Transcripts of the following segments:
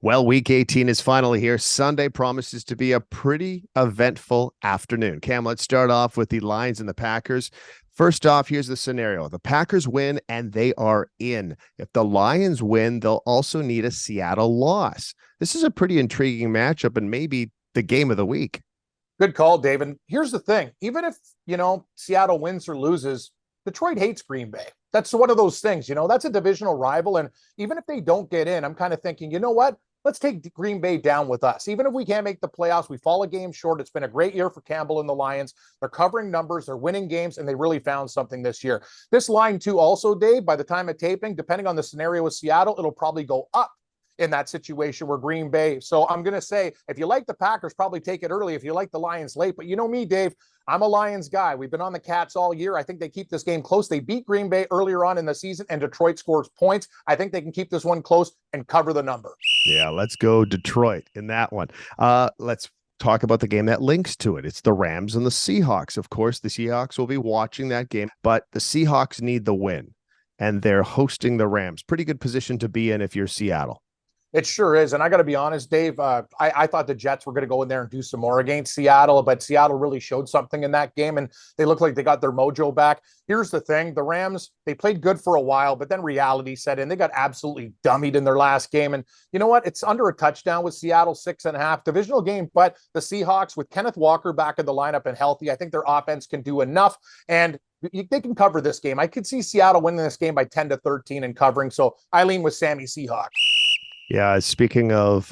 Well, week 18 is finally here. Sunday promises to be a pretty eventful afternoon. Cam, let's start off with the Lions and the Packers. First off, here's the scenario. The Packers win and they are in. If the Lions win, they'll also need a Seattle loss. This is a pretty intriguing matchup and maybe the game of the week. Good call, David. Here's the thing. Even if, Seattle wins or loses, Detroit hates Green Bay. That's one of those things, that's a divisional rival. And even if they don't get in, I'm kind of thinking, you know what? Let's take Green Bay down with us. Even if we can't make the playoffs, we fall a game short. It's been a great year for Campbell and the Lions. They're covering numbers, they're winning games, and they really found something this year. This line, too, also, Dave, by the time of taping, depending on the scenario with Seattle, it'll probably go up in that situation where Green Bay. So I'm going to say, if you like the Packers, probably take it early. If you like the Lions, late. But you know me, Dave, I'm a Lions guy. We've been on the Cats all year. I think they keep this game close. They beat Green Bay earlier on in the season, and Detroit scores points. I think they can keep this one close and cover the number. Yeah, let's go Detroit in that one. Let's talk about the game that links to it. It's the Rams and the Seahawks. Of course, the Seahawks will be watching that game, but the Seahawks need the win, and they're hosting the Rams. Pretty good position to be in if you're Seattle. It sure is. And I got to be honest, Dave, I thought the Jets were going to go in there and do some more against Seattle, but Seattle really showed something in that game, and they look like they got their mojo back. Here's the thing. The Rams, they played good for a while, but then reality set in. They got absolutely dummied in their last game. And you know what? It's under a touchdown with Seattle, 6.5. Divisional game, but the Seahawks, with Kenneth Walker back in the lineup and healthy, I think their offense can do enough. And they can cover this game. I could see Seattle winning this game by 10-13 and covering. So I lean with Sammy Seahawks. Yeah, speaking of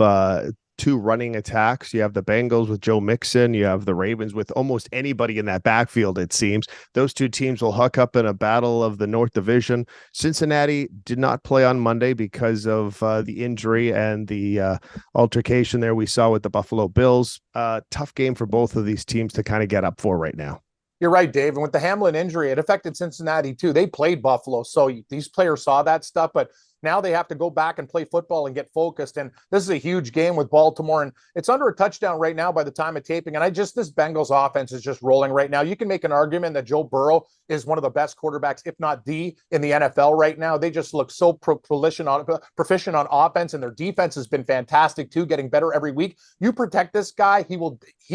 two running attacks, you have the Bengals with Joe Mixon. You have the Ravens with almost anybody in that backfield, it seems. Those two teams will hook up in a battle of the North Division. Cincinnati did not play on Monday because of the injury and the altercation there we saw with the Buffalo Bills. Tough game for both of these teams to kind of get up for right now. You're right, Dave. And with the Hamlin injury, it affected Cincinnati too. They played Buffalo, so these players saw that stuff, but now they have to go back and play football and get focused. And this is a huge game with Baltimore, and it's under a touchdown right now by the time of taping. And this Bengals offense is just rolling right now. You can make an argument that Joe Burrow is one of the best quarterbacks, if not the, in the NFL right now. They just look so proficient on offense, and their defense has been fantastic too, getting better every week. You protect this guy, he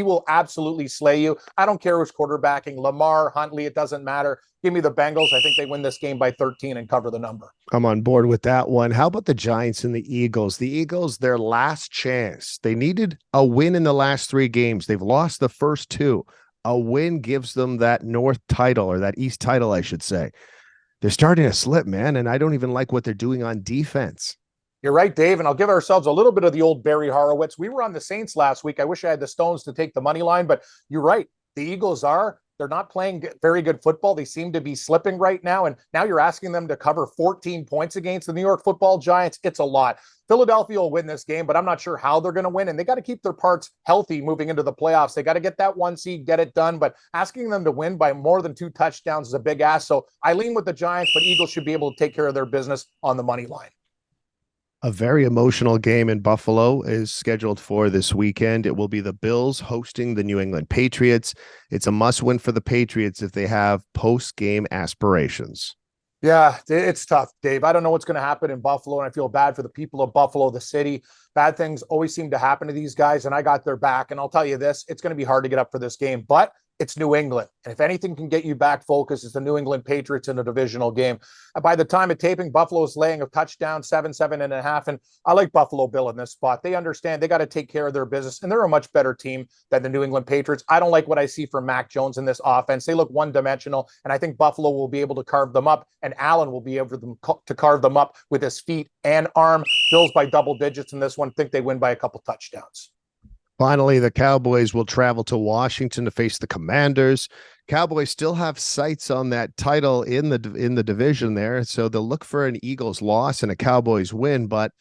will absolutely slay you. I don't care who's quarterbacking, Lamar, Huntley, it doesn't matter. Give me the Bengals. I think they win this game by 13 and cover the number. I'm on board with that one. How about the Giants and the Eagles? The Eagles, their last chance. They needed a win in the last three games. They've lost the first two. A win gives them that North title, or that East title, I should say. They're starting to slip, man, and I don't even like what they're doing on defense. You're right, Dave, and I'll give ourselves a little bit of the old Barry Horowitz. We were on the Saints last week. I wish I had the Stones to take the money line, but you're right. The Eagles they're not playing very good football. They seem to be slipping right now. And now you're asking them to cover 14 points against the New York Football Giants. It's a lot. Philadelphia will win this game, but I'm not sure how they're going to win. And they got to keep their parts healthy moving into the playoffs. They got to get that one seed, get it done. But asking them to win by more than 2 touchdowns is a big ask. So I lean with the Giants, but Eagles should be able to take care of their business on the money line. A very emotional game in Buffalo is scheduled for this weekend. It will be the Bills hosting the New England Patriots. It's a must-win for the Patriots if they have post-game aspirations. Yeah, it's tough, Dave. I don't know what's going to happen in Buffalo, and I feel bad for the people of Buffalo, the city. Bad things always seem to happen to these guys, and I got their back. And I'll tell you this, it's going to be hard to get up for this game, but it's New England. And if anything can get you back focused, it's the New England Patriots in a divisional game. By the time of taping, Buffalo's laying a touchdown, 7.5. And I like Buffalo Bill in this spot. They understand they got to take care of their business, and they're a much better team than the New England Patriots. I don't like what I see from Mac Jones in this offense. They look one-dimensional, and I think Buffalo will be able to carve them up, and Allen will be able to carve them up with his feet and arm. Bills by double digits in this one. Think they win by a couple touchdowns. Finally, the Cowboys will travel to Washington to face the Commanders. Cowboys still have sights on that title in the division there, so they'll look for an Eagles loss and a Cowboys win, but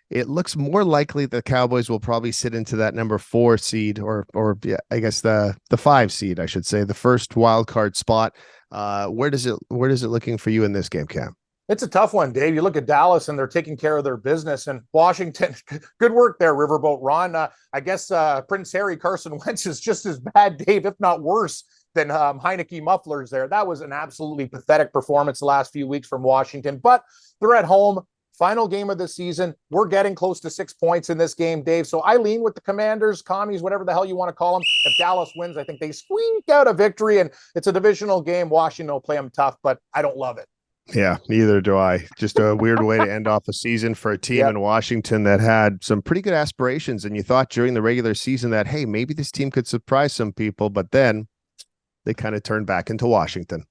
it looks more likely the Cowboys will probably sit into that number 4 seed, or yeah, I guess the 5 seed, I should say, the first wild card spot. Where does it looking for you in this game, Cam? It's a tough one, Dave. You look at Dallas and they're taking care of their business, and Washington, good work there, Riverboat Ron. I guess Prince Harry, Carson Wentz is just as bad, Dave, if not worse than Heineke Mufflers there. That was an absolutely pathetic performance the last few weeks from Washington, but they're at home. Final game of the season. We're getting close to 6 points in this game, Dave. So I lean with the Commanders, Commies, whatever the hell you want to call them. If Dallas wins, I think they squeak out a victory, and it's a divisional game. Washington will play them tough, but I don't love it. Yeah, neither do I. Just a weird way to end off a season for a team in Washington that had some pretty good aspirations. And you thought during the regular season that, hey, maybe this team could surprise some people, but then they kind of turned back into Washington.